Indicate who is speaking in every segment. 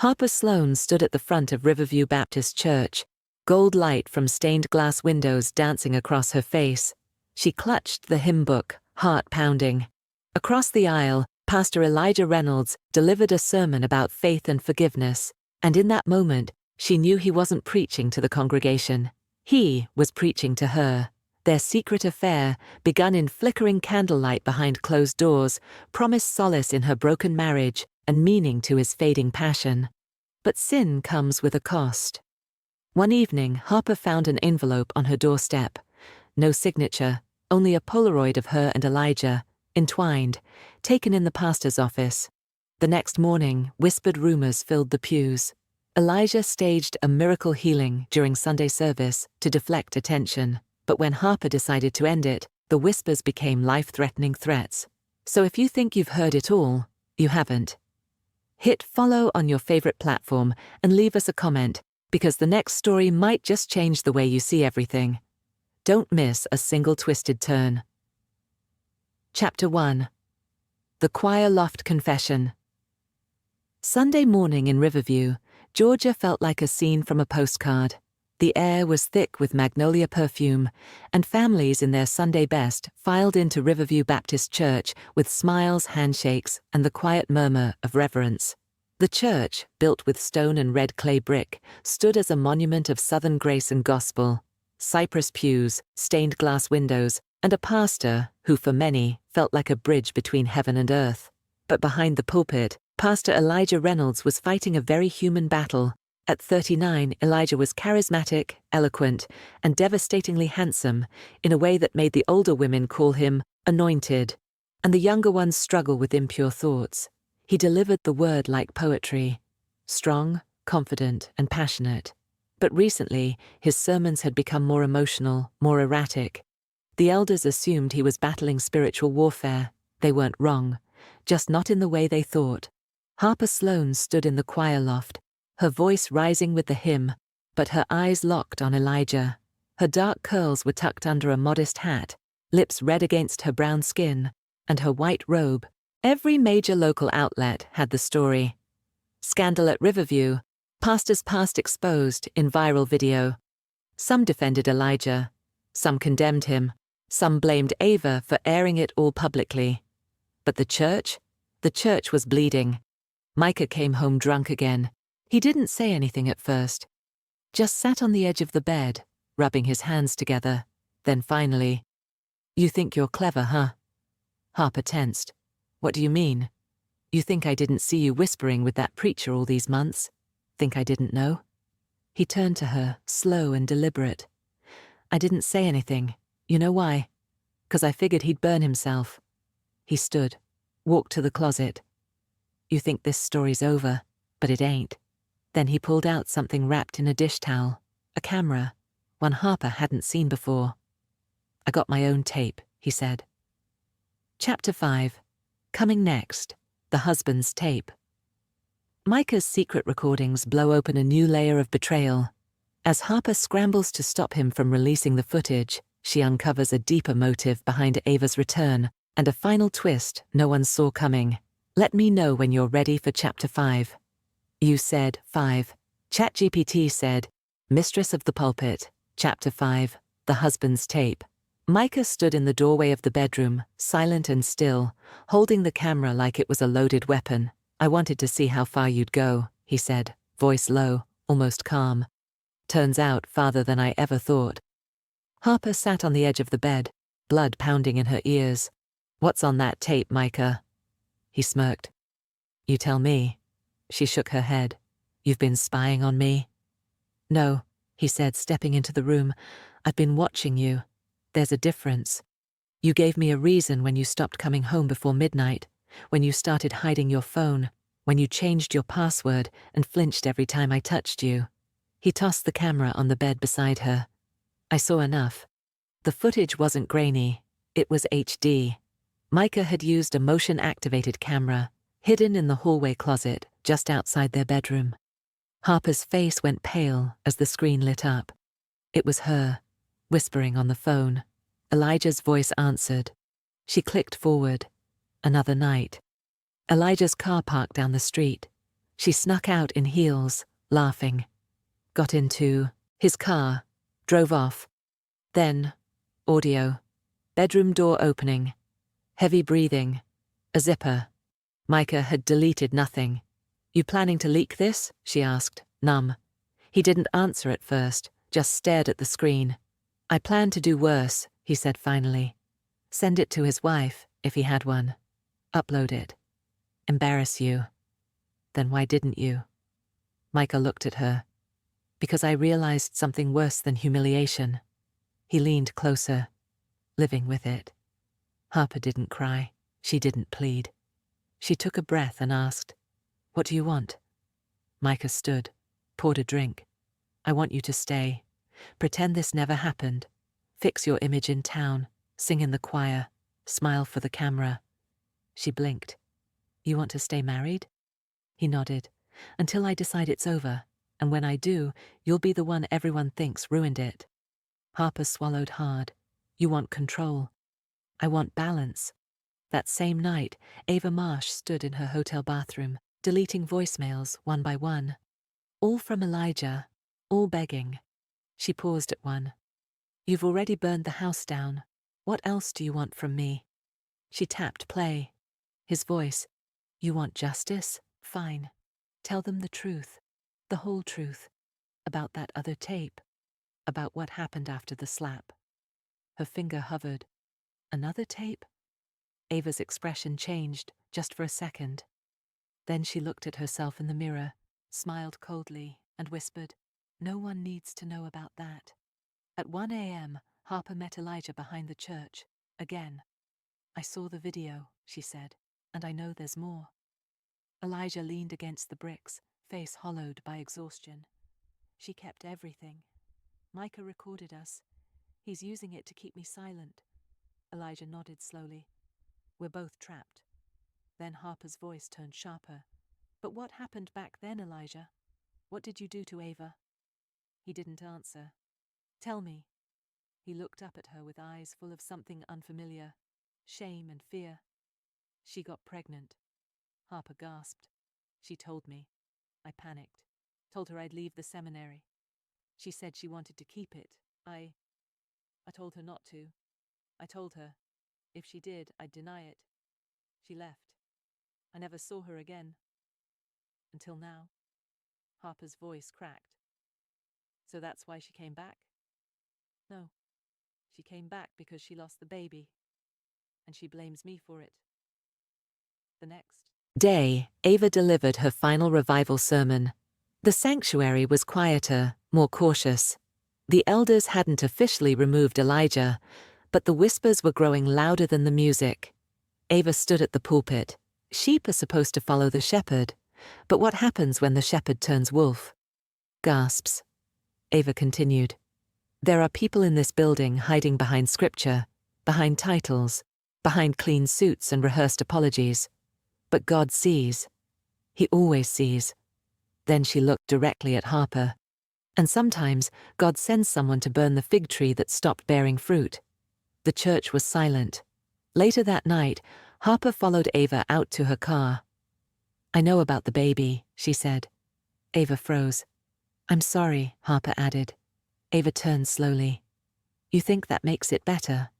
Speaker 1: Harper Sloane stood at the front of Riverview Baptist Church, gold light from stained glass windows dancing across her face. She clutched the hymn book, heart pounding. Across the aisle, Pastor Elijah Reynolds delivered a sermon about faith and forgiveness, and in that moment, she knew he wasn't preaching to the congregation. He was preaching to her. Their secret affair, begun in flickering candlelight behind closed doors, promised solace in her broken marriage and meaning to his fading passion. But sin comes with a cost. One evening, Harper found an envelope on her doorstep. No signature, only a Polaroid of her and Elijah, entwined, taken in the pastor's office. The next morning, whispered rumors filled the pews. Elijah staged a miracle healing during Sunday service to deflect attention, but when Harper decided to end it, the whispers became life-threatening threats. So if you think you've heard it all, you haven't. Hit follow on your favorite platform and leave us a comment, because the next story might just change the way you see everything. Don't miss a single twisted turn. Chapter 1. The Choir Loft Confession. Sunday morning in Riverview, Georgia felt like a scene from a postcard. The air was thick with magnolia perfume, and families in their Sunday best filed into Riverview Baptist Church with smiles, handshakes, and the quiet murmur of reverence. The church, built with stone and red clay brick, stood as a monument of Southern grace and gospel. Cypress pews, stained glass windows, and a pastor who, for many, felt like a bridge between heaven and earth. But behind the pulpit, Pastor Elijah Reynolds was fighting a very human battle. At 39, Elijah was charismatic, eloquent, and devastatingly handsome, in a way that made the older women call him anointed, and the younger ones struggle with impure thoughts. He delivered the word like poetry, strong, confident, and passionate. But recently, his sermons had become more emotional, more erratic. The elders assumed he was battling spiritual warfare. They weren't wrong, just not in the way they thought. Harper Sloane stood in the choir loft, her voice rising with the hymn, but her eyes locked on Elijah. Her dark curls were tucked under a modest hat, lips red against her brown skin, and her white robe. Every major local outlet had the story. Scandal at Riverview, pastor's past exposed in viral video. Some defended Elijah, some condemned him, some blamed Ava for airing it all publicly. But the church was bleeding. Micah came home drunk again. He didn't say anything at first, just sat on the edge of the bed, rubbing his hands together. Then finally, "You think you're clever, huh?" Harper tensed. "What do you mean? You think I didn't see you whispering with that preacher all these months? Think I didn't know?" He turned to her, slow and deliberate. "I didn't say anything. You know why? 'Cause I figured he'd burn himself." He stood, walked to the closet. "You think this story's over, but it ain't." Then he pulled out something wrapped in a dish towel, a camera, one Harper hadn't seen before. "I got my own tape," he said. Chapter 5. Coming next, the husband's tape. Micah's secret recordings blow open a new layer of betrayal. As Harper scrambles to stop him from releasing the footage, she uncovers a deeper motive behind Ava's return, and a final twist no one saw coming. Let me know when you're ready for Chapter 5. You said 5. ChatGPT said, Mistress of the Pulpit, Chapter 5, The Husband's Tape. Micah stood in the doorway of the bedroom, silent and still, holding the camera like it was a loaded weapon. "I wanted to see how far you'd go," he said, voice low, almost calm. "Turns out farther than I ever thought." Harper sat on the edge of the bed, blood pounding in her ears. "What's on that tape, Micah?" He smirked. "You tell me." She shook her head. "You've been spying on me?" "No," he said, stepping into the room. "I've been watching you. There's a difference. You gave me a reason when you stopped coming home before midnight, when you started hiding your phone, when you changed your password and flinched every time I touched you." He tossed the camera on the bed beside her. "I saw enough." The footage wasn't grainy. It was HD. Micah had used a motion-activated camera, hidden in the hallway closet just outside their bedroom. Harper's face went pale as the screen lit up. It was her, whispering on the phone. Elijah's voice answered. She clicked forward. Another night. Elijah's car parked down the street. She snuck out in heels, laughing. Got into his car, drove off. Then, audio. Bedroom door opening. Heavy breathing. A zipper. Micah had deleted nothing. "You planning to leak this?" she asked, numb. He didn't answer at first, just stared at the screen. "I plan to do worse," he said finally. "Send it to his wife, if he had one. Upload it. Embarrass you." "Then why didn't you?" Micah looked at her. "Because I realized something worse than humiliation." He leaned closer, living with it. Harper didn't cry. She didn't plead. She took a breath and asked, "What do you want?" Micah stood, poured a drink. "I want you to stay. Pretend this never happened. Fix your image in town. Sing in the choir. Smile for the camera." She blinked. "You want to stay married?" He nodded. "Until I decide it's over. And when I do, you'll be the one everyone thinks ruined it." Harper swallowed hard. "You want control. I want balance." That same night, Ava Marsh stood in her hotel bathroom, deleting voicemails one by one. All from Elijah, all begging. She paused at one. "You've already burned the house down. What else do you want from me?" She tapped play. His voice. "You want justice? Fine. Tell them the truth. The whole truth. About that other tape. About what happened after the slap." Her finger hovered. "Another tape?" Ava's expression changed, just for a second. Then she looked at herself in the mirror, smiled coldly, and whispered, "No one needs to know about that." At 1 a.m., Harper met Elijah behind the church, again. "I saw the video," she said, "and I know there's more." Elijah leaned against the bricks, face hollowed by exhaustion. "She kept everything. Micah recorded us. He's using it to keep me silent." Elijah nodded slowly. "We're both trapped." Then Harper's voice turned sharper. "But what happened back then, Elijah? What did you do to Ava?" He didn't answer. "Tell me." He looked up at her with eyes full of something unfamiliar, shame and fear. "She got pregnant." Harper gasped. "She told me. I panicked. Told her I'd leave the seminary. She said she wanted to keep it. I told her not to. I told her, if she did, I'd deny it. She left. I never saw her again. Until now." Harper's voice cracked. "So that's why she came back?" "No. She came back because she lost the baby. And she blames me for it." The next day, Ava delivered her final revival sermon. The sanctuary was quieter, more cautious. The elders hadn't officially removed Elijah, but the whispers were growing louder than the music. Ava stood at the pulpit. Sheep are supposed to follow the shepherd, but what happens when the shepherd turns wolf? Gasps. Ava continued. "There are people in this building hiding behind scripture, behind titles, behind clean suits and rehearsed apologies. But God sees. He always sees." Then she looked directly at Harper. "And sometimes God sends someone to burn the fig tree that stopped bearing fruit." The church was silent. Later that night, Harper followed Ava out to her car. "I know about the baby," she said. Ava froze. "I'm sorry," Harper added. Ava turned slowly. "You think that makes it better?"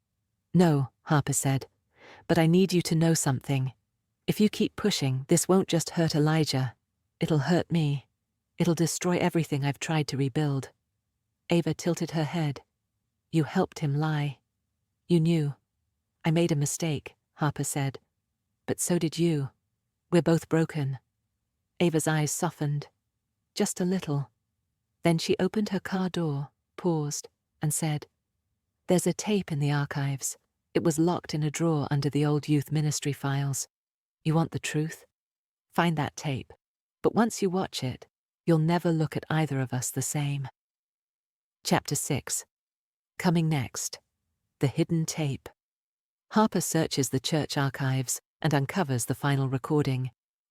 Speaker 1: "No," Harper said. "But I need you to know something. If you keep pushing, this won't just hurt Elijah. It'll hurt me. It'll destroy everything I've tried to rebuild." Ava tilted her head. "You helped him lie. You knew." "I made a mistake," Harper said. "But so did you. We're both broken." Ava's eyes softened. Just a little. Then she opened her car door, paused, and said, "There's a tape in the archives. It was locked in a drawer under the old youth ministry files. You want the truth? Find that tape. But once you watch it, you'll never look at either of us the same." Chapter 6. Coming next. The hidden tape. Harper searches the church archives and uncovers the final recording,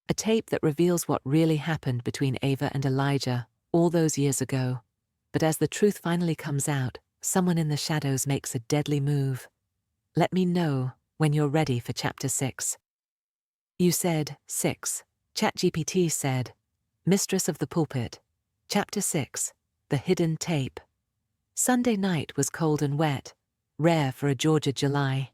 Speaker 1: a tape that reveals what really happened between Ava and Elijah all those years ago. But as the truth finally comes out, someone in the shadows makes a deadly move. Let me know when you're ready for Chapter 6. You said 6. ChatGPT said Mistress of the Pulpit. Chapter 6. The Hidden Tape. Sunday night was cold and wet, rare for a Georgia July.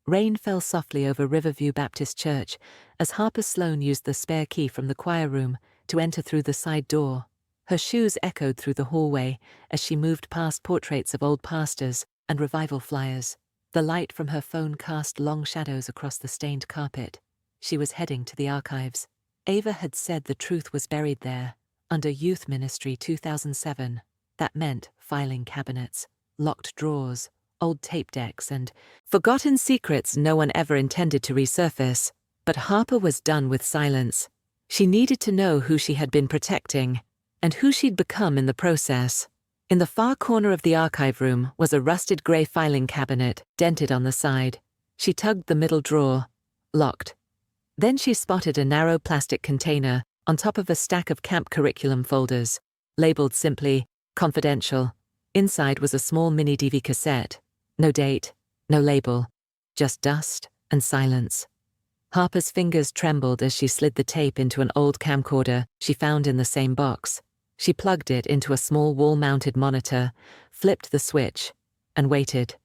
Speaker 1: Rain fell softly over Riverview Baptist Church as Harper Sloane used the spare key from the choir room to enter through the side door. Her shoes echoed through the hallway as she moved past portraits of old pastors and revival flyers. The light from her phone cast long shadows across the stained carpet. She was heading to the archives. Ava had said the truth was buried there, under Youth Ministry 2007. That meant filing cabinets, locked drawers, old tape decks, and forgotten secrets no one ever intended to resurface. But Harper was done with silence. She needed to know who she had been protecting, and who she'd become in the process. In the far corner of the archive room was a rusted grey filing cabinet, dented on the side. She tugged the middle drawer. Locked. Then she spotted a narrow plastic container on top of a stack of camp curriculum folders, labeled simply, Confidential. Inside was a small mini-DV cassette. No date, no label, just dust and silence. Harper's fingers trembled as she slid the tape into an old camcorder she found in the same box. She plugged it into a small wall-mounted monitor, flipped the switch, and waited.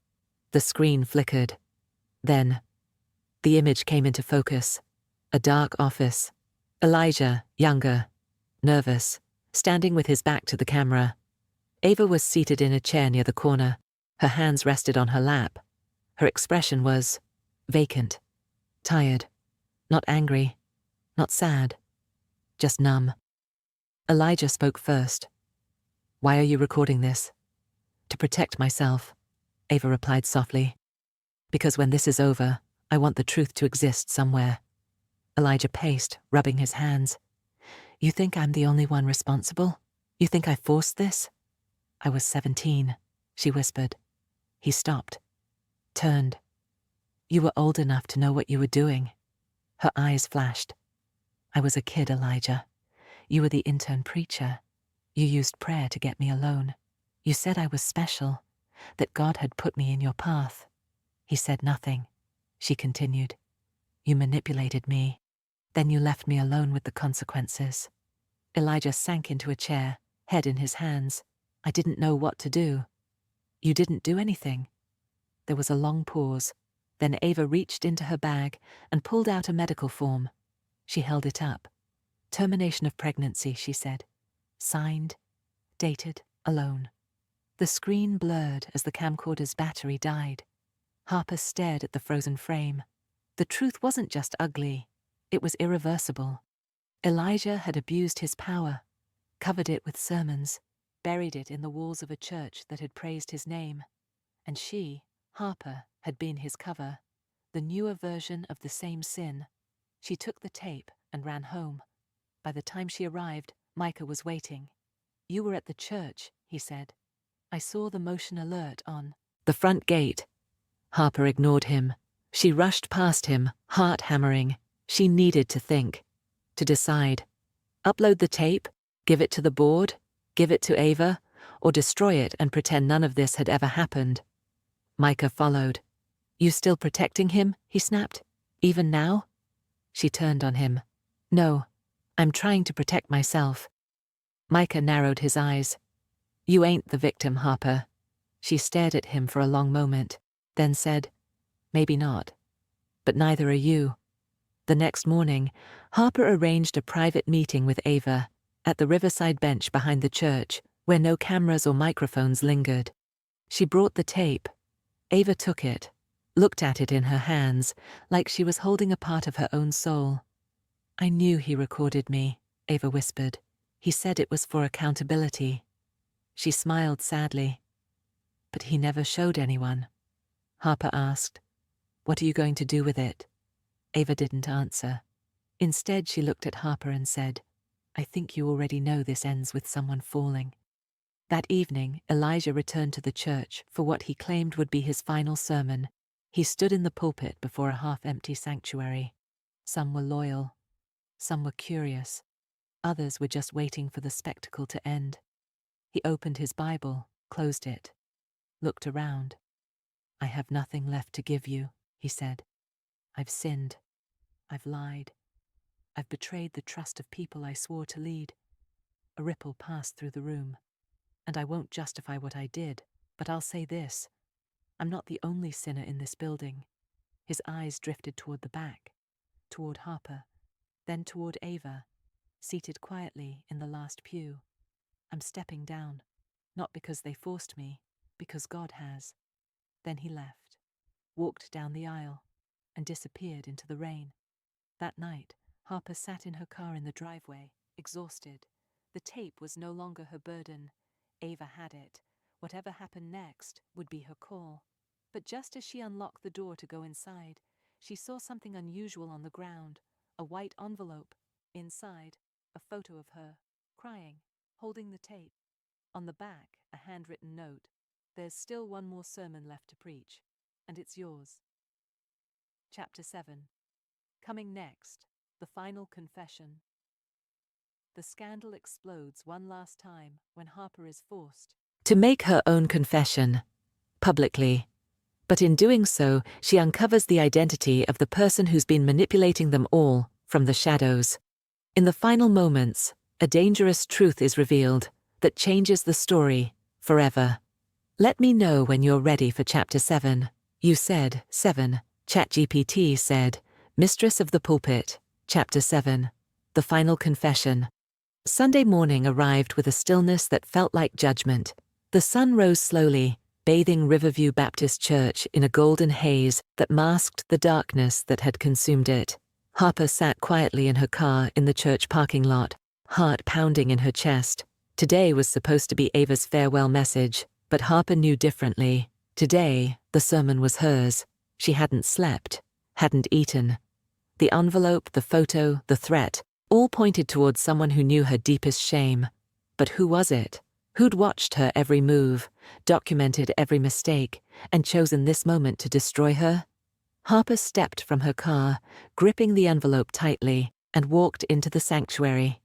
Speaker 1: The screen flickered. Then, the image came into focus. A dark office. Elijah, younger, nervous, standing with his back to the camera. Ava was seated in a chair near the corner. Her hands rested on her lap. Her expression was vacant, tired, not angry, not sad, just numb. Elijah spoke first. "Why are you recording this?" "To protect myself," Ava replied softly. "Because when this is over, I want the truth to exist somewhere." Elijah paced, rubbing his hands. "You think I'm the only one responsible? You think I forced this?" "I was 17, she whispered. He stopped, turned. "You were old enough to know what you were doing." Her eyes flashed. "I was a kid, Elijah. You were the intern preacher. You used prayer to get me alone. You said I was special, that God had put me in your path." He said nothing. She continued. "You manipulated me. Then you left me alone with the consequences." Elijah sank into a chair, head in his hands. "I didn't know what to do." "You didn't do anything." There was a long pause. Then Ava reached into her bag and pulled out a medical form. She held it up. "Termination of pregnancy," she said. "Signed, dated, alone." The screen blurred as the camcorder's battery died. Harper stared at the frozen frame. The truth wasn't just ugly. It was irreversible. Elijah had abused his power, covered it with sermons, buried it in the walls of a church that had praised his name. And she, Harper, had been his cover, the newer version of the same sin. She took the tape and ran home. By the time she arrived, Micah was waiting. "You were at the church," he said. "I saw the motion alert on the front gate." Harper ignored him. She rushed past him, heart hammering. She needed to think, to decide. Upload the tape, give it to the board, give it to Ava, or destroy it and pretend none of this had ever happened. Micah followed. "You still protecting him?" he snapped. "Even now?" She turned on him. "No, I'm trying to protect myself." Micah narrowed his eyes. "You ain't the victim, Harper." She stared at him for a long moment, then said, "Maybe not. But neither are you." The next morning, Harper arranged a private meeting with Ava at the riverside bench behind the church, where no cameras or microphones lingered. She brought the tape. Ava took it, looked at it in her hands, like she was holding a part of her own soul. "I knew he recorded me," Ava whispered. "He said it was for accountability." She smiled sadly. "But he never showed anyone." Harper asked, "What are you going to do with it?" Ava didn't answer. Instead, she looked at Harper and said, "I think you already know this ends with someone falling." That evening, Elijah returned to the church for what he claimed would be his final sermon. He stood in the pulpit before a half-empty sanctuary. Some were loyal. Some were curious. Others were just waiting for the spectacle to end. He opened his Bible, closed it, looked around. "I have nothing left to give you," he said. "I've sinned. I've lied. I've betrayed the trust of people I swore to lead. A ripple passed through the room. And I won't justify what I did, but I'll say this. I'm not the only sinner in this building. His eyes drifted toward the back, toward Harper, then toward Ava, seated quietly in the last pew. I'm stepping down, not because they forced me, because God has. Then he left, walked down the aisle, and disappeared into the rain. That night, Harper sat in her car in the driveway, exhausted. The tape was no longer her burden. Ava had it. Whatever happened next would be her call. But just as she unlocked the door to go inside, she saw something unusual on the ground, a white envelope. Inside, a photo of her, crying, holding the tape. On the back, a handwritten note. There's still one more sermon left to preach, and it's yours. Chapter 7. Coming next, the final confession. The scandal explodes one last time when Harper is forced to make her own confession, publicly. But in doing so, she uncovers the identity of the person who's been manipulating them all from the shadows. In the final moments, a dangerous truth is revealed that changes the story forever. Let me know when you're ready for Chapter 7. You said 7. ChatGPT said, Mistress of the Pulpit, Chapter 7. The Final Confession. Sunday morning arrived with a stillness that felt like judgment. The sun rose slowly, bathing Riverview Baptist Church in a golden haze that masked the darkness that had consumed it. Harper sat quietly in her car in the church parking lot, heart pounding in her chest. Today was supposed to be Ava's farewell message, but Harper knew differently. Today, the sermon was hers. She hadn't slept, hadn't eaten. The envelope, the photo, the threat, all pointed towards someone who knew her deepest shame. But who was it? Who'd watched her every move, documented every mistake, and chosen this moment to destroy her? Harper stepped from her car, gripping the envelope tightly, and walked into the sanctuary.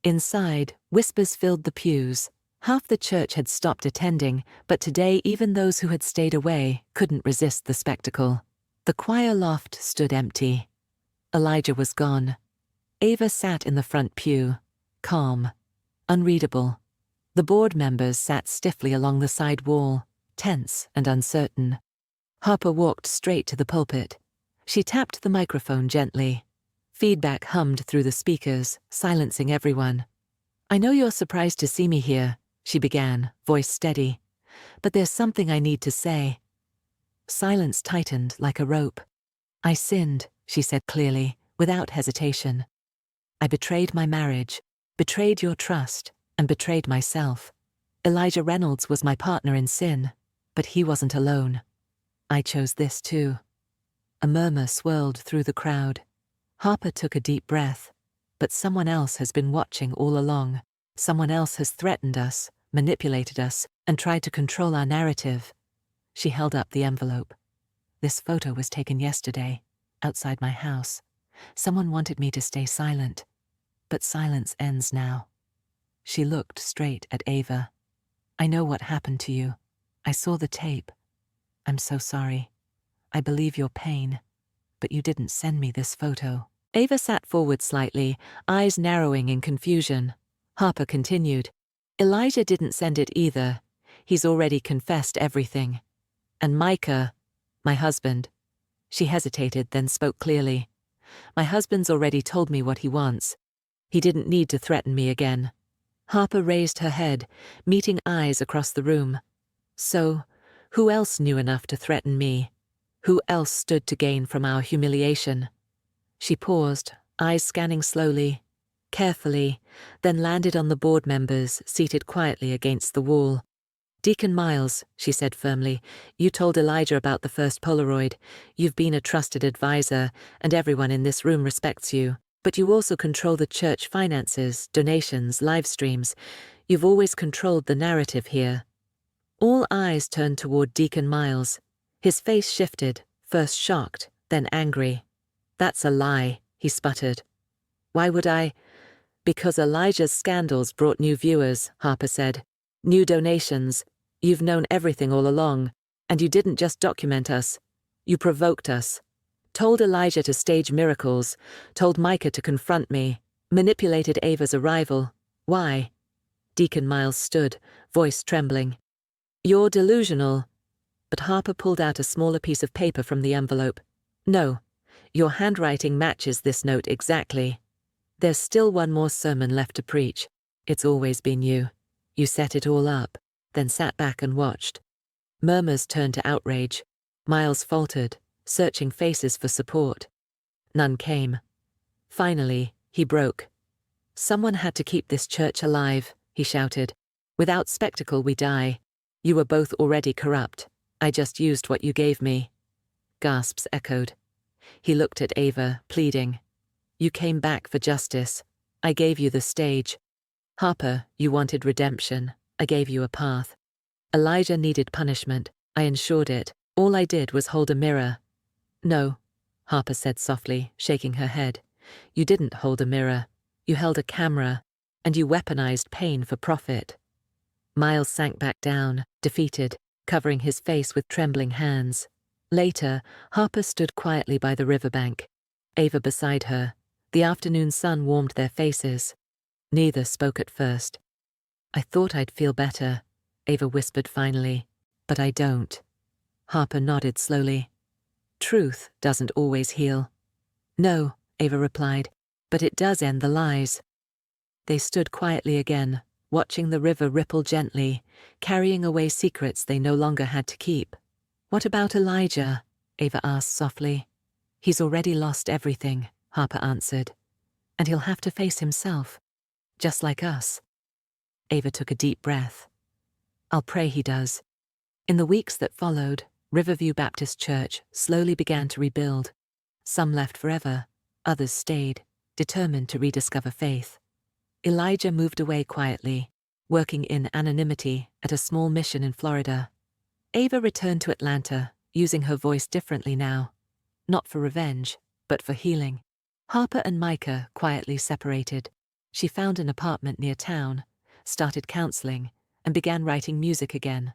Speaker 1: Inside, whispers filled the pews. Half the church had stopped attending, but today even those who had stayed away couldn't resist the spectacle. The choir loft stood empty. Elijah was gone. Ava sat in the front pew, calm, unreadable. The board members sat stiffly along the side wall, tense and uncertain. Harper walked straight to the pulpit. She tapped the microphone gently. Feedback hummed through the speakers, silencing everyone. I know you're surprised to see me here, she began, voice steady. But there's something I need to say. Silence tightened like a rope. I sinned, she said clearly, without hesitation. I betrayed my marriage, betrayed your trust, and betrayed myself. Elijah Reynolds was my partner in sin, but he wasn't alone. I chose this too. A murmur swirled through the crowd. Harper took a deep breath. But someone else has been watching all along. Someone else has threatened us, manipulated us, and tried to control our narrative. She held up the envelope. This photo was taken yesterday, outside my house. Someone wanted me to stay silent. But silence ends now. She looked straight at Ava. I know what happened to you. I saw the tape. I'm so sorry. I believe your pain. But you didn't send me this photo. Ava sat forward slightly, eyes narrowing in confusion. Harper continued. Elijah didn't send it either. He's already confessed everything. And Micah, my husband. She hesitated, then spoke clearly. My husband's already told me what he wants. He didn't need to threaten me again. Harper raised her head, meeting eyes across the room. So, who else knew enough to threaten me? Who else stood to gain from our humiliation? She paused, eyes scanning slowly, carefully, then landed on the board members seated quietly against the wall. Deacon Miles, she said firmly, you told Elijah about the first Polaroid. You've been a trusted advisor, and everyone in this room respects you. But you also control the church finances, donations, live streams. You've always controlled the narrative here. All eyes turned toward Deacon Miles. His face shifted, first shocked, then angry. That's a lie, he sputtered. Why would I? Because Elijah's scandals brought new viewers, Harper said. New donations. You've known everything all along, and you didn't just document us. You provoked us. Told Elijah to stage miracles, told Micah to confront me, manipulated Ava's arrival. Why? Deacon Miles stood, voice trembling. "You're delusional." But Harper pulled out a smaller piece of paper from the envelope. "No, your handwriting matches this note exactly. There's still one more sermon left to preach. It's always been you. You set it all up, then sat back and watched." Murmurs turned to outrage. Miles faltered, searching faces for support. None came. Finally, he broke. "Someone had to keep this church alive," he shouted. "Without spectacle we die. You were both already corrupt. I just used what you gave me." Gasps echoed. He looked at Ava, pleading. "You came back for justice. I gave you the stage. Harper, you wanted redemption. I gave you a path. Elijah needed punishment. I ensured it. All I did was hold a mirror." "No," Harper said softly, shaking her head. "You didn't hold a mirror. You held a camera, and you weaponized pain for profit." Miles sank back down, defeated, covering his face with trembling hands. Later, Harper stood quietly by the riverbank, Ava beside her. The afternoon sun warmed their faces. Neither spoke at first. "I thought I'd feel better," Ava whispered finally. "But I don't." Harper nodded slowly. "Truth doesn't always heal." "No," Ava replied, "but it does end the lies." They stood quietly again, watching the river ripple gently, carrying away secrets they no longer had to keep. "What about Elijah?" Ava asked softly. "He's already lost everything," Harper answered. "And he'll have to face himself, just like us." Ava took a deep breath. "I'll pray he does." In the weeks that followed, Riverview Baptist Church slowly began to rebuild. Some left forever, others stayed, determined to rediscover faith. Elijah moved away quietly, working in anonymity at a small mission in Florida. Ava returned to Atlanta, using her voice differently now. Not for revenge, but for healing. Harper and Micah quietly separated. She found an apartment near town, started counseling, and began writing music again.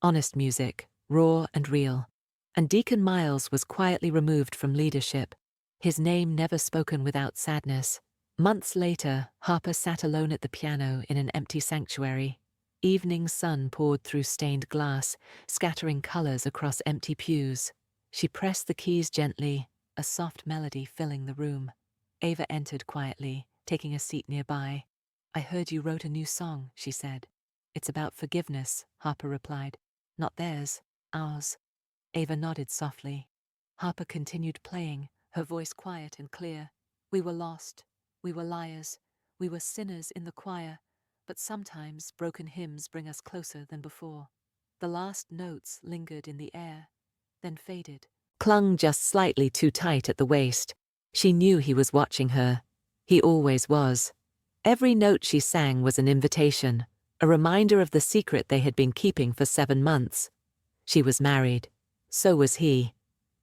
Speaker 1: Honest music, raw and real. And Deacon Miles was quietly removed from leadership, his name never spoken without sadness. Months later, Harper sat alone at the piano in an empty sanctuary. Evening sun poured through stained glass, scattering colors across empty pews. She pressed the keys gently, a soft melody filling the room. Ava entered quietly, taking a seat nearby. "I heard you wrote a new song," she said. "It's about forgiveness," Harper replied. "Not theirs, ours." Ava nodded softly. Harper continued playing, her voice quiet and clear. "We were lost. We were liars. We were sinners in the choir. But sometimes broken hymns bring us closer than before." The last notes lingered in the air, then faded, clung just slightly too tight at the waist. She knew he was watching her. He always was. Every note she sang was an invitation, a reminder of the secret they had been keeping for 7 months. She was married. So was he.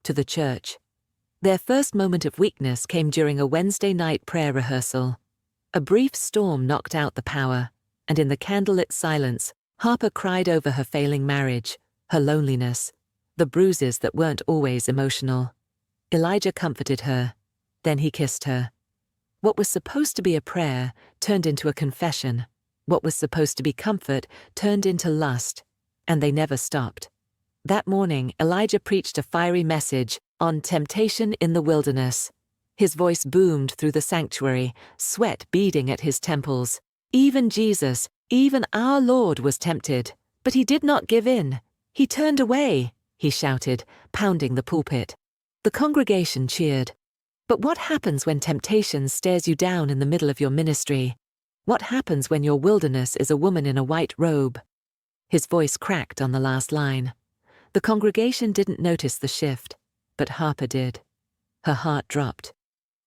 Speaker 1: To the church. Their first moment of weakness came during a Wednesday night prayer rehearsal. A brief storm knocked out the power, and in the candlelit silence, Harper cried over her failing marriage, her loneliness, the bruises that weren't always emotional. Elijah comforted her. Then he kissed her. What was supposed to be a prayer turned into a confession. What was supposed to be comfort turned into lust, and they never stopped. That morning, Elijah preached a fiery message on temptation in the wilderness. His voice boomed through the sanctuary, sweat beading at his temples. Even Jesus, even our Lord was tempted, but he did not give in. He turned away, he shouted, pounding the pulpit. The congregation cheered. But what happens when temptation stares you down in the middle of your ministry? What happens when your wilderness is a woman in a white robe? His voice cracked on the last line. The congregation didn't notice the shift, but Harper did. Her heart dropped.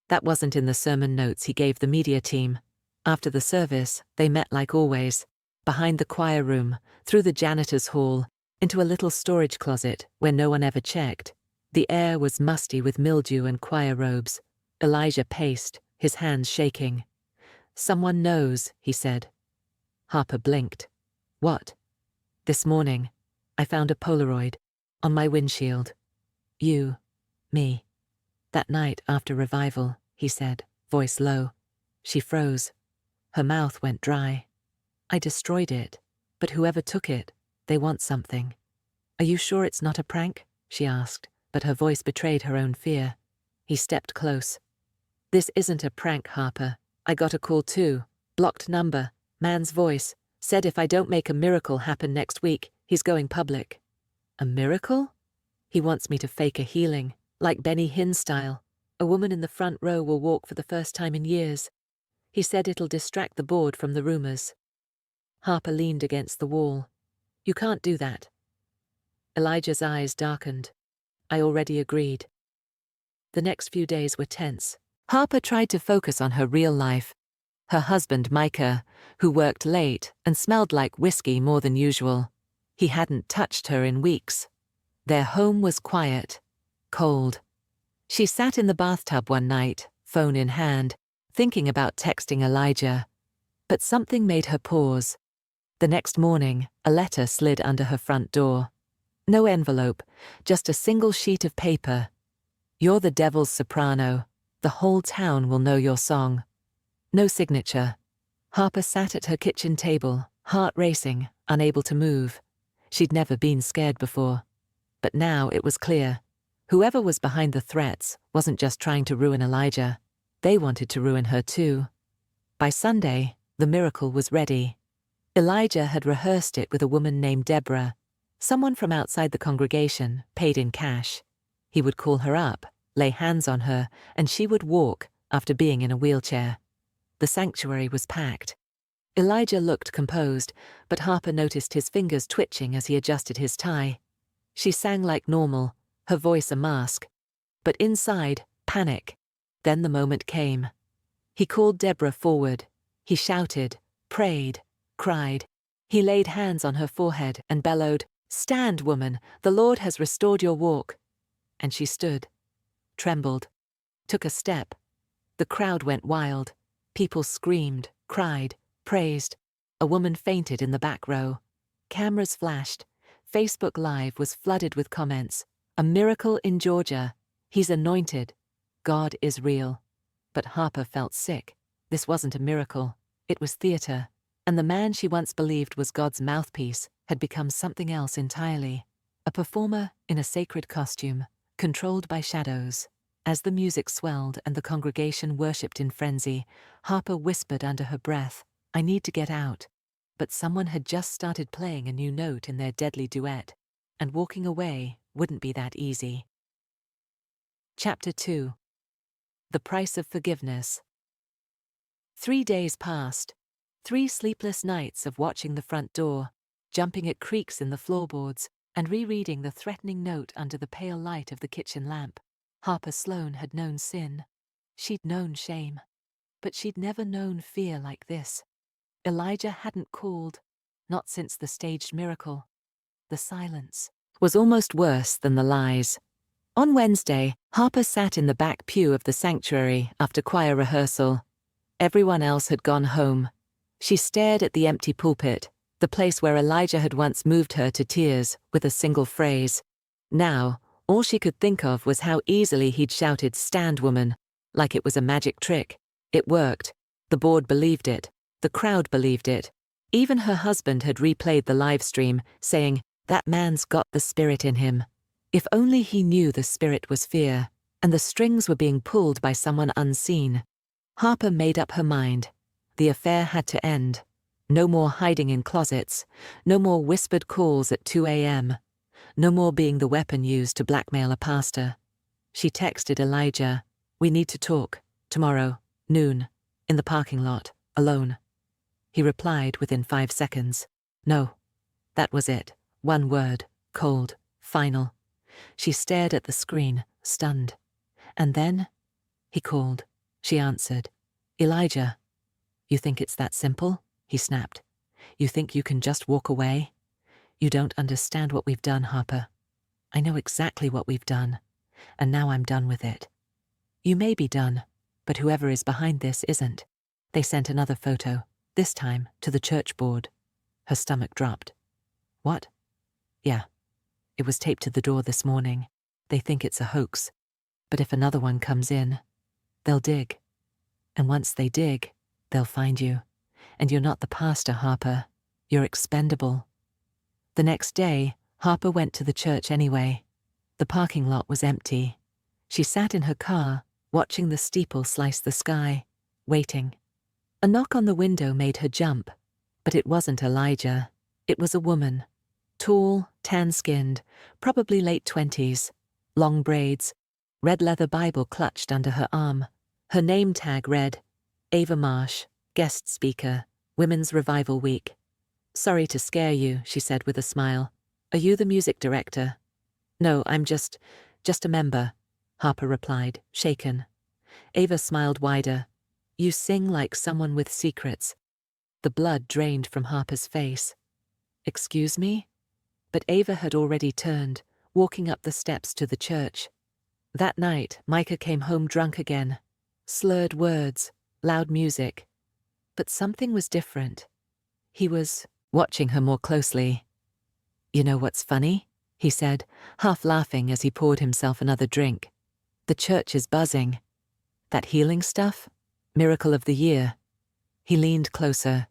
Speaker 1: That wasn't in the sermon notes he gave the media team. After the service, they met like always, behind the choir room, through the janitor's hall, into a little storage closet where no one ever checked. The air was musty with mildew and choir robes. Elijah paced, his hands shaking. "Someone knows," he said. Harper blinked. "What?" "This morning, I found a Polaroid on my windshield. You, me. That night after revival," he said, voice low. She froze. Her mouth went dry. I destroyed it, but whoever took it, they want something. Are you sure it's not a prank? She asked, but her voice betrayed her own fear. He stepped close. This isn't a prank, Harper. I got a call too. Blocked number, man's voice, said if I don't make a miracle happen next week, he's going public. A miracle? He wants me to fake a healing, like Benny Hinn style. A woman in the front row will walk for the first time in years. He said it'll distract the board from the rumors. Harper leaned against the wall. You can't do that. Elijah's eyes darkened. I already agreed. The next few days were tense. Harper tried to focus on her real life. Her husband, Micah, who worked late and smelled like whiskey more than usual. He hadn't touched her in weeks. Their home was quiet, cold. She sat in the bathtub one night, phone in hand, thinking about texting Elijah. But something made her pause. The next morning, a letter slid under her front door. No envelope, just a single sheet of paper. You're the devil's soprano. The whole town will know your song. No signature. Harper sat at her kitchen table, heart racing, unable to move. She'd never been scared before. But now it was clear. Whoever was behind the threats wasn't just trying to ruin Elijah. They wanted to ruin her too. By Sunday, the miracle was ready. Elijah had rehearsed it with a woman named Deborah, someone from outside the congregation, paid in cash. He would call her up, lay hands on her, and she would walk after being in a wheelchair. The sanctuary was packed. Elijah looked composed, but Harper noticed his fingers twitching as he adjusted his tie. She sang like normal, her voice a mask. But inside, panic. Then the moment came. He called Deborah forward. He shouted, prayed, cried. He laid hands on her forehead and bellowed, "Stand, woman, the Lord has restored your walk." And she stood, trembled, took a step. The crowd went wild. People screamed, cried, praised. A woman fainted in the back row. Cameras flashed. Facebook Live was flooded with comments. A miracle in Georgia. He's anointed. God is real. But Harper felt sick. This wasn't a miracle. It was theater. And the man she once believed was God's mouthpiece had become something else entirely. A performer in a sacred costume, controlled by shadows. As the music swelled and the congregation worshipped in frenzy, Harper whispered under her breath, "I need to get out." But someone had just started playing a new note in their deadly duet, and walking away wouldn't be that easy. Chapter 2. The Price of Forgiveness. 3 days passed. 3 sleepless nights of watching the front door, jumping at creaks in the floorboards, and rereading the threatening note under the pale light of the kitchen lamp. Harper Sloane had known sin. She'd known shame. But she'd never known fear like this. Elijah hadn't called, not since the staged miracle. The silence was almost worse than the lies. On Wednesday, Harper sat in the back pew of the sanctuary after choir rehearsal. Everyone else had gone home. She stared at the empty pulpit, the place where Elijah had once moved her to tears with a single phrase. Now, all she could think of was how easily he'd shouted, "Stand, woman," like it was a magic trick. It worked. The board believed it. The crowd believed it. Even her husband had replayed the live stream, saying, "That man's got the spirit in him." If only he knew the spirit was fear, and the strings were being pulled by someone unseen. Harper made up her mind. The affair had to end. No more hiding in closets. No more whispered calls at 2 a.m. No more being the weapon used to blackmail a pastor. She texted Elijah, "We need to talk. Tomorrow, noon, in the parking lot, alone." He replied within 5 seconds. No. That was it. One word. Cold. Final. She stared at the screen, stunned. And then, he called. She answered. "Elijah." "You think it's that simple?" he snapped. "You think you can just walk away? You don't understand what we've done, Harper. I know exactly what we've done, and now I'm done with it. You may be done, but whoever is behind this isn't." They sent another photo, this time to the church board. Her stomach dropped. "What?" "Yeah. It was taped to the door this morning. They think it's a hoax. But if another one comes in, they'll dig. And once they dig, they'll find you. And you're not the pastor, Harper. You're expendable. The next day, Harper went to the church anyway. The parking lot was empty. She sat in her car, watching the steeple slice the sky, waiting. A knock on the window made her jump, but it wasn't Elijah. It was a woman. Tall, tan-skinned, probably late 20s, long braids, red leather Bible clutched under her arm. Her name tag read, Ava Marsh, guest speaker, Women's Revival Week. "Sorry to scare you," she said with a smile. "Are you the music director?" "No, I'm just a member," Harper replied, shaken. Ava smiled wider. "You sing like someone with secrets." The blood drained from Harper's face. "Excuse me?" But Ava had already turned, walking up the steps to the church. That night, Micah came home drunk again. Slurred words, loud music. But something was different. He was watching her more closely. "You know what's funny?" he said, half laughing as he poured himself another drink. "The church is buzzing. That healing stuff? Miracle of the year." He leaned closer.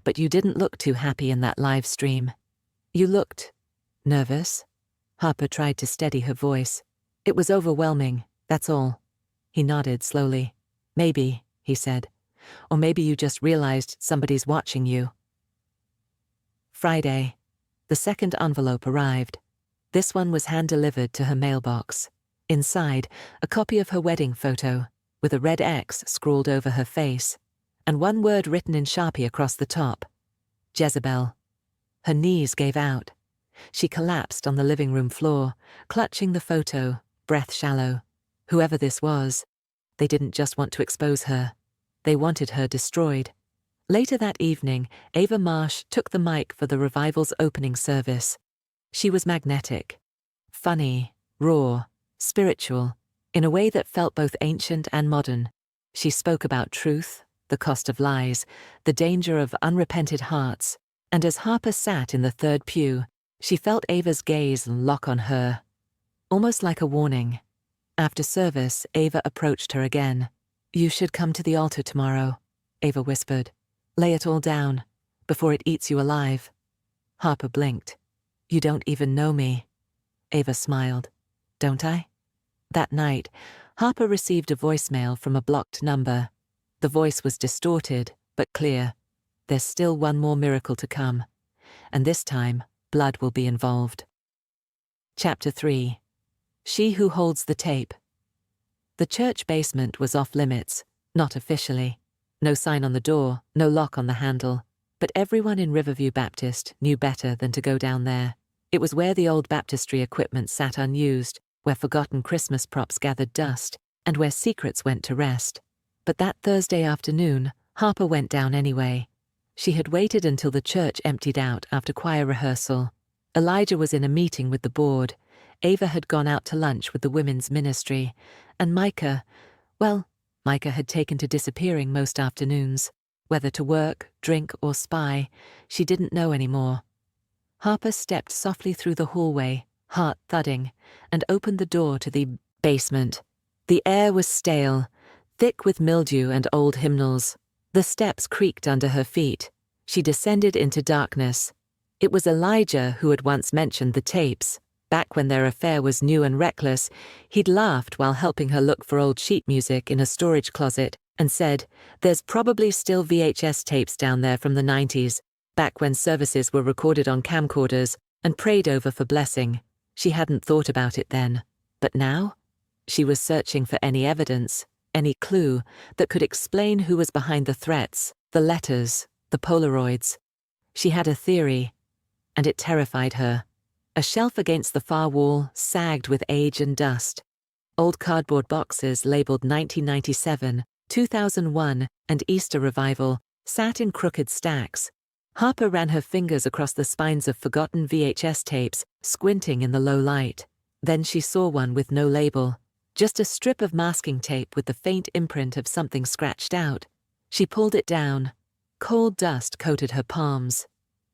Speaker 1: "But you didn't look too happy in that live stream. You looked nervous." Harper tried to steady her voice. "It was overwhelming, that's all." He nodded slowly. "Maybe," he said. "Or maybe you just realized somebody's watching you." Friday. The second envelope arrived. This one was hand-delivered to her mailbox. Inside, a copy of her wedding photo, with a red X scrawled over her face, and one word written in Sharpie across the top. Jezebel. Her knees gave out. She collapsed on the living room floor, clutching the photo, breath shallow. Whoever this was, they didn't just want to expose her. They wanted her destroyed. Later that evening, Ava Marsh took the mic for the revival's opening service. She was magnetic, funny, raw, spiritual, in a way that felt both ancient and modern. She spoke about truth, the cost of lies, the danger of unrepented hearts, and as Harper sat in the third pew, she felt Ava's gaze lock on her, almost like a warning. After service, Ava approached her again. "You should come to the altar tomorrow," Ava whispered. "Lay it all down, before it eats you alive." Harper blinked. "You don't even know me." Ava smiled. "Don't I?" That night, Harper received a voicemail from a blocked number. The voice was distorted, but clear. There's still one more miracle to come. And this time, blood will be involved. Chapter 3. She Who Holds the Tape. The church basement was off limits, not officially. No sign on the door, no lock on the handle. But everyone in Riverview Baptist knew better than to go down there. It was where the old baptistry equipment sat unused, where forgotten Christmas props gathered dust, and where secrets went to rest. But that Thursday afternoon, Harper went down anyway. She had waited until the church emptied out after choir rehearsal. Elijah was in a meeting with the board. Ava had gone out to lunch with the women's ministry. And Micah had taken to disappearing most afternoons. Whether to work, drink, or spy, she didn't know anymore. Harper stepped softly through the hallway, heart thudding, and opened the door to the basement. The air was stale, thick with mildew and old hymnals. The steps creaked under her feet. She descended into darkness. It was Elijah who had once mentioned the tapes. Back when their affair was new and reckless, he'd laughed while helping her look for old sheet music in a storage closet and said, "There's probably still VHS tapes down there from the 90s, back when services were recorded on camcorders and prayed over for blessing." She hadn't thought about it then. But now? She was searching for any evidence, any clue that could explain who was behind the threats, the letters, the Polaroids. She had a theory, and it terrified her. A shelf against the far wall sagged with age and dust. Old cardboard boxes labeled 1997, 2001, and Easter Revival sat in crooked stacks. Harper ran her fingers across the spines of forgotten VHS tapes, squinting in the low light. Then she saw one with no label, just a strip of masking tape with the faint imprint of something scratched out. She pulled it down. Cold dust coated her palms.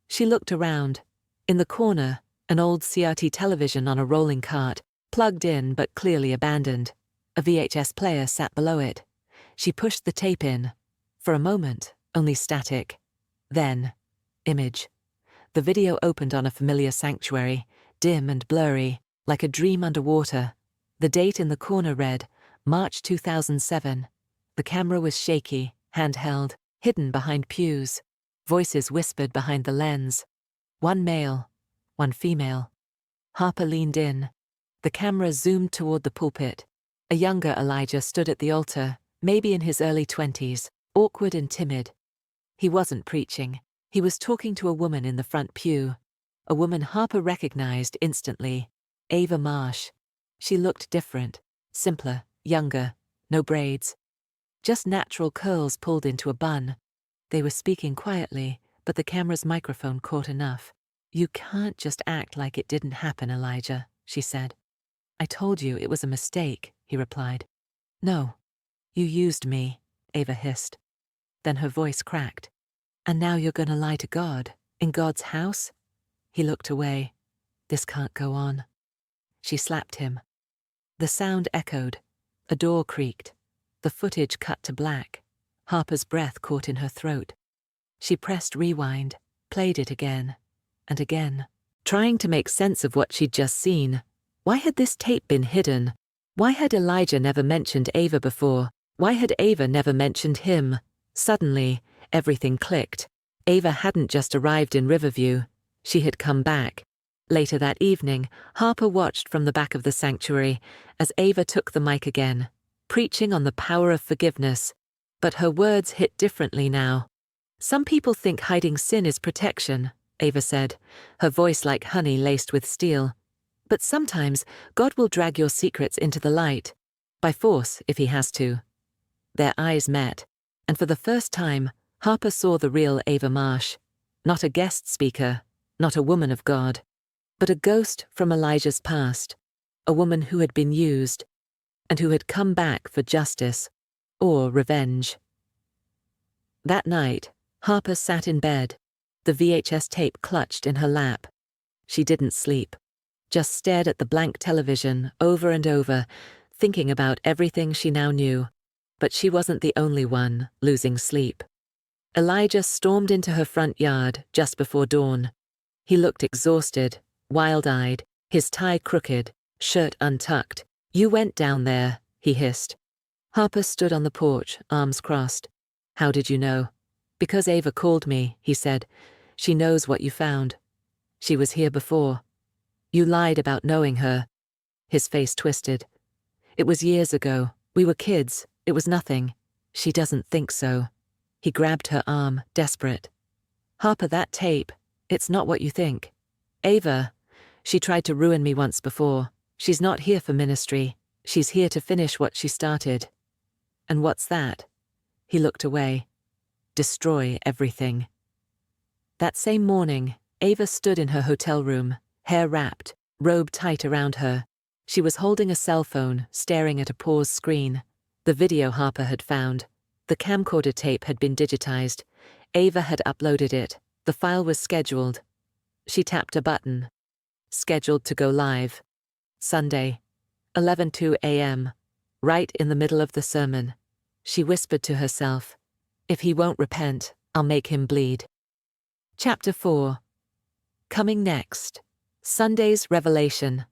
Speaker 1: She looked around. In the corner, an old CRT television on a rolling cart, plugged in but clearly abandoned. A VHS player sat below it. She pushed the tape in. For a moment, only static. Then, image. The video opened on a familiar sanctuary, dim and blurry, like a dream underwater. The date in the corner read, March 2007. The camera was shaky, handheld, hidden behind pews. Voices whispered behind the lens. One male, one female. Harper leaned in. The camera zoomed toward the pulpit. A younger Elijah stood at the altar, maybe in his early 20s, awkward and timid. He wasn't preaching. He was talking to a woman in the front pew. A woman Harper recognized instantly. Ava Marsh. She looked different, simpler, younger, no braids. Just natural curls pulled into a bun. They were speaking quietly, but the camera's microphone caught enough. "You can't just act like it didn't happen, Elijah," she said. "I told you it was a mistake," he replied. "No. You used me," Ava hissed. Then her voice cracked. "And now you're gonna lie to God, in God's house?" He looked away. "This can't go on." She slapped him. The sound echoed. A door creaked. The footage cut to black. Harper's breath caught in her throat. She pressed rewind, played it again, and again, trying to make sense of what she'd just seen. Why had this tape been hidden? Why had Elijah never mentioned Ava before? Why had Ava never mentioned him? Suddenly, everything clicked. Ava hadn't just arrived in Riverview. She had come back. Later that evening, Harper watched from the back of the sanctuary as Ava took the mic again, preaching on the power of forgiveness. But her words hit differently now. "Some people think hiding sin is protection," Ava said, her voice like honey laced with steel. "But sometimes God will drag your secrets into the light, by force if he has to." Their eyes met, and for the first time, Harper saw the real Ava Marsh. Not a guest speaker, not a woman of God, but a ghost from Elijah's past, a woman who had been used, and who had come back for justice or revenge. That night, Harper sat in bed, the VHS tape clutched in her lap. She didn't sleep, just stared at the blank television over and over, thinking about everything she now knew. But she wasn't the only one losing sleep. Elijah stormed into her front yard just before dawn. He looked exhausted, wild-eyed, his tie crooked, shirt untucked. "You went down there," he hissed. Harper stood on the porch, arms crossed. "How did you know?" "Because Ava called me," he said. "She knows what you found. She was here before." "You lied about knowing her." His face twisted. "It was years ago. We were kids. It was nothing." "She doesn't think so." He grabbed her arm, desperate. "Harper, that tape, it's not what you think. Ava, she tried to ruin me once before. She's not here for ministry. She's here to finish what she started." "And what's that?" He looked away. "Destroy everything." That same morning, Ava stood in her hotel room, hair wrapped, robe tight around her. She was holding a cell phone, staring at a paused screen. The video Harper had found. The camcorder tape had been digitized. Ava had uploaded it. The file was scheduled. She tapped a button. Scheduled to go live. Sunday, 11:02 a.m., right in the middle of the sermon. She whispered to herself, "If he won't repent, I'll make him bleed." Chapter 4. Coming next. Sunday's revelation.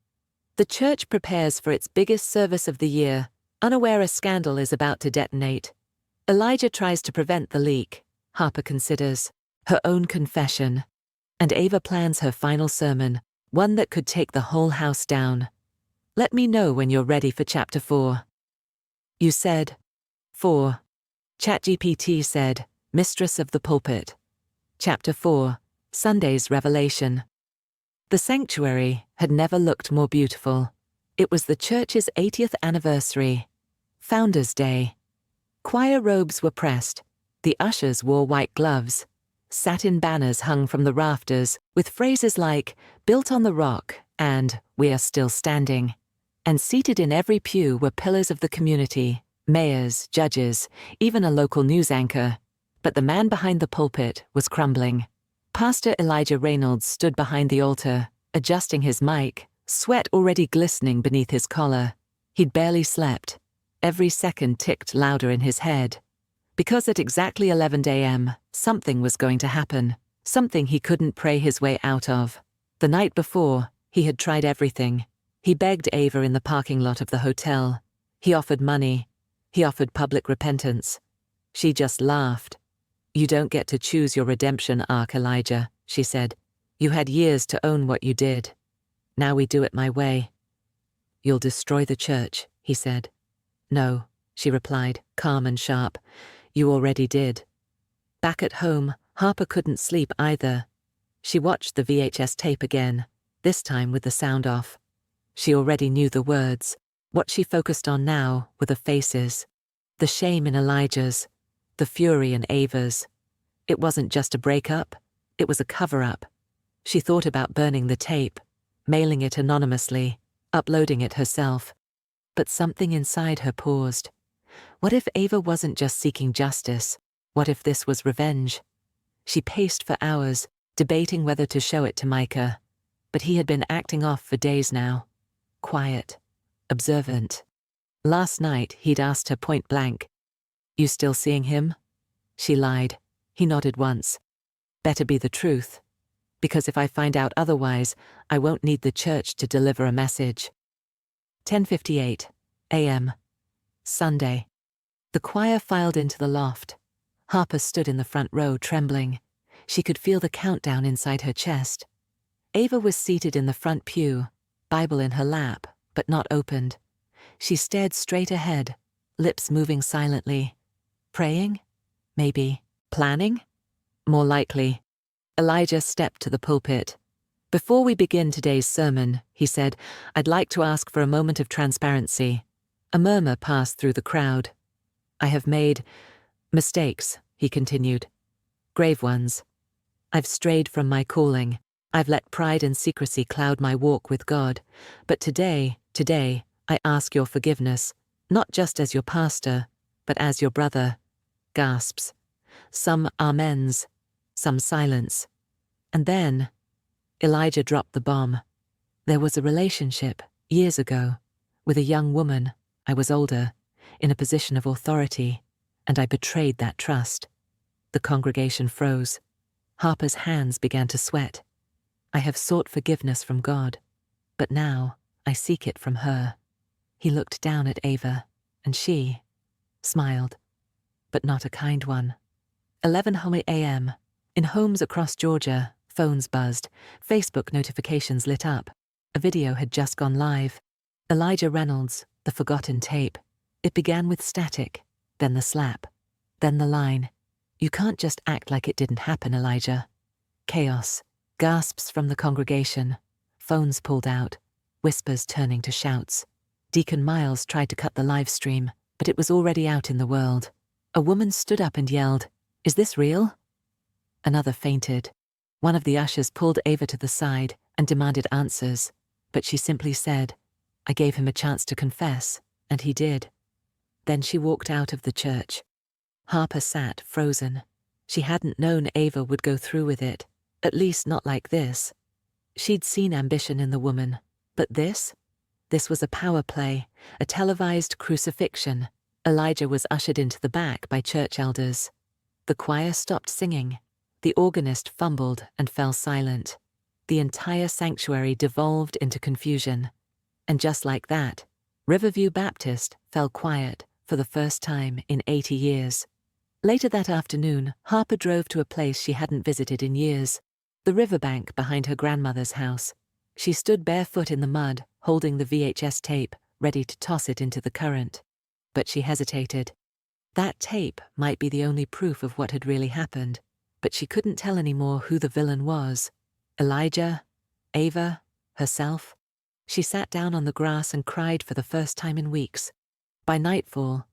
Speaker 1: The church prepares for its biggest service of the year, unaware a scandal is about to detonate. Elijah tries to prevent the leak. Harper considers her own confession. And Ava plans her final sermon, one that could take the whole house down. Let me know when you're ready for Chapter 4. You said 4. ChatGPT said, Mistress of the Pulpit. Chapter 4. Sunday's Revelation. The sanctuary had never looked more beautiful. It was the church's 80th anniversary. Founders' Day. Choir robes were pressed. The ushers wore white gloves. Satin banners hung from the rafters with phrases like, "Built on the rock," and "We are still standing." And seated in every pew were pillars of the community, mayors, judges, even a local news anchor. But the man behind the pulpit was crumbling. Pastor Elijah Reynolds stood behind the altar, adjusting his mic, sweat already glistening beneath his collar. He'd barely slept. Every second ticked louder in his head. Because at exactly 11 a.m., something was going to happen, something he couldn't pray his way out of. The night before, he had tried everything. He begged Ava in the parking lot of the hotel. He offered money. He offered public repentance. She just laughed. "You don't get to choose your redemption arc, Elijah," she said. "You had years to own what you did. Now we do it my way." "You'll destroy the church," he said. "No," she replied, calm and sharp. "You already did." Back at home, Harper couldn't sleep either. She watched the VHS tape again, this time with the sound off. She already knew the words. What she focused on now were the faces. The shame in Elijah's, the fury in Ava's. It wasn't just a breakup, it was a cover-up. She thought about burning the tape, mailing it anonymously, uploading it herself. But something inside her paused. What if Ava wasn't just seeking justice? What if this was revenge? She paced for hours, debating whether to show it to Micah. But he had been acting off for days now. Quiet, observant. Last night, he'd asked her point blank, "You still seeing him?" She lied. He nodded once. "Better be the truth. Because if I find out otherwise, I won't need the church to deliver a message." 10:58 a.m. Sunday. The choir filed into the loft. Harper stood in the front row, trembling. She could feel the countdown inside her chest. Ava was seated in the front pew, Bible in her lap, but not opened. She stared straight ahead, lips moving silently. Praying? Maybe. Planning? More likely. Elijah stepped to the pulpit. "Before we begin today's sermon," he said, "I'd like to ask for a moment of transparency." A murmur passed through the crowd. "I have made mistakes," he continued. "Grave ones. I've strayed from my calling. I've let pride and secrecy cloud my walk with God. But today, I ask your forgiveness, not just as your pastor, but as your brother." Gasps. Some amens, some silence. And then Elijah dropped the bomb. "There was a relationship, years ago, with a young woman. I was older, in a position of authority, and I betrayed that trust." The congregation froze. Harper's hands began to sweat. "I have sought forgiveness from God, but now I seek it from her." He looked down at Ava, and she smiled, but not a kind one. 11 a.m. In homes across Georgia, phones buzzed, Facebook notifications lit up. A video had just gone live. Elijah Reynolds, the forgotten tape. It began with static, then the slap, then the line, "You can't just act like it didn't happen, Elijah." Chaos, gasps from the congregation, phones pulled out, whispers turning to shouts. Deacon Miles tried to cut the live stream, but it was already out in the world. A woman stood up and yelled, "Is this real?" Another fainted. One of the ushers pulled Ava to the side and demanded answers, but she simply said, "I gave him a chance to confess, and he did." Then she walked out of the church. Harper sat, frozen. She hadn't known Ava would go through with it, at least not like this. She'd seen ambition in the woman, but this? This was a power play, a televised crucifixion. Elijah was ushered into the back by church elders. The choir stopped singing. The organist fumbled and fell silent. The entire sanctuary devolved into confusion. And just like that, Riverview Baptist fell quiet for the first time in 80 years. Later that afternoon, Harper drove to a place she hadn't visited in years, the riverbank behind her grandmother's house. She stood barefoot in the mud, holding the VHS tape, ready to toss it into the current. But she hesitated. That tape might be the only proof of what had really happened, but she couldn't tell anymore who the villain was. Elijah? Ava? Herself? She sat down on the grass and cried for the first time in weeks. By nightfall,